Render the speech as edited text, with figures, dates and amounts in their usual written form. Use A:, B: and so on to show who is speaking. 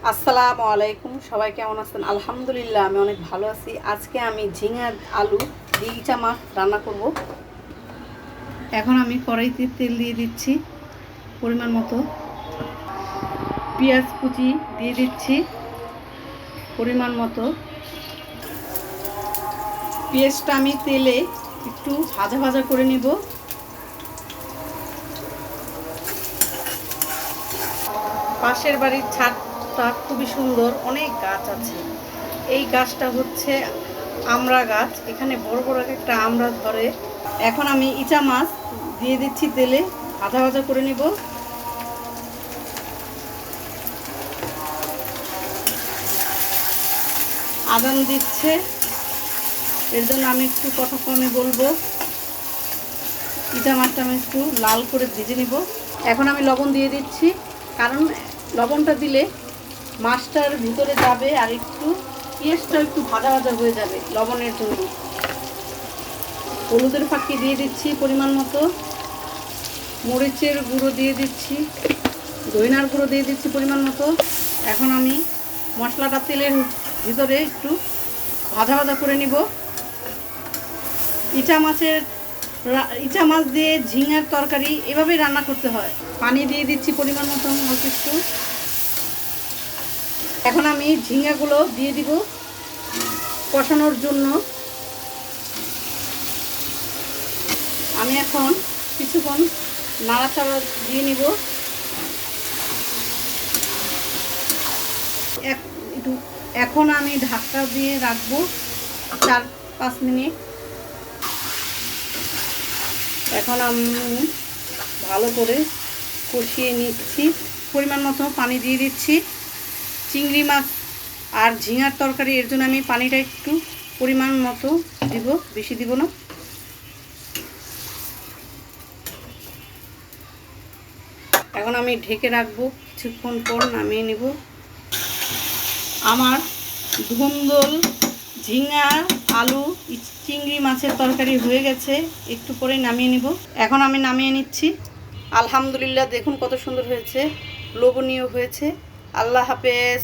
A: আসসালামু আলাইকুম, সবাই কেমন আছেন? আলহামদুলিল্লাহ আমি অনেক ভালো আছি। আজকে আমি ঝিঙা আলু দিয়ে ইচা মাছ রান্না করব। এখন আমি কড়াইতে তেল দিয়ে দিচ্ছি পরিমাণ মতো, পেঁয়াজ কুচি দিয়ে দিচ্ছি পরিমাণ মতো। পেঁয়াজটা আমি তেলে একটু ভাজা ভাজা করে নিব। পাশের বাড়ির ছাদটা খুবই সুন্দর, অনেক গাছ আছে। এই গাছটা হচ্ছে আমড়া গাছ, এখানে বড় বড় একটা আমড়া ধরে। এখন আমি ইচা মাছ দিয়ে দিচ্ছি তেলে, ভাজা ভাজা করে নিব। আদান দিচ্ছে, এর জন্য আমি একটু কথা কমে বলবো। ইচা মাছটা আমি একটু লাল করে ভেজে নিব। এখন আমি লবণ দিয়ে দিচ্ছি, কারণ লবণটা দিলে মাছটার ভিতরে যাবে আর একটু পেঁয়াজটা একটু ভাজা ভাজা হয়ে যাবে লবণের জন্য। হলুদের ফাঁকি দিয়ে দিচ্ছি পরিমাণ মতো, মরিচের গুঁড়ো দিয়ে দিচ্ছি, ধনিয়ার গুঁড়ো দিয়ে দিচ্ছি পরিমাণ মতো। এখন আমি মশলাটা তেলের ভিতরে একটু ভাজা ভাজা করে নিব। ইচা মাছ দিয়ে ঝিঙার তরকারি এভাবেই রান্না করতে হয়। পানি দিয়ে দিচ্ছি পরিমাণ মতো অল্প একটু। এখন আমি ঝিঙাগুলো দিয়ে দিব কষানোর জন্য। আমি এখন কিছুক্ষণ নাড়াচাড়া দিয়ে নিব। এখন আমি ঢাকা দিয়ে রাখবো 4-5 মিনিট। এখন আমি ভালো করে কষিয়ে নিচ্ছি, পরিমাণ মতো পানি দিয়ে দিচ্ছি। চিংড়ি মাছ আর ঝিঙার তরকারি, এর জন্য আমি পানিটা একটু পরিমাণ মতো দিব, বেশি দিব না। এখন আমি ঢেকে রাখবো, কিছুক্ষণ পর নামিয়ে নেব। আমার ধুন্দল ঝিঙা আলু চিংড়ি মাছের তরকারি হয়ে গেছে, একটু পরে নামিয়ে নিব। এখন আমি নামিয়ে নিচ্ছি। আলহামদুলিল্লাহ, দেখুন কত সুন্দর হয়েছে, লোভনীয় হয়েছে। আল্লাহ হাফেজ।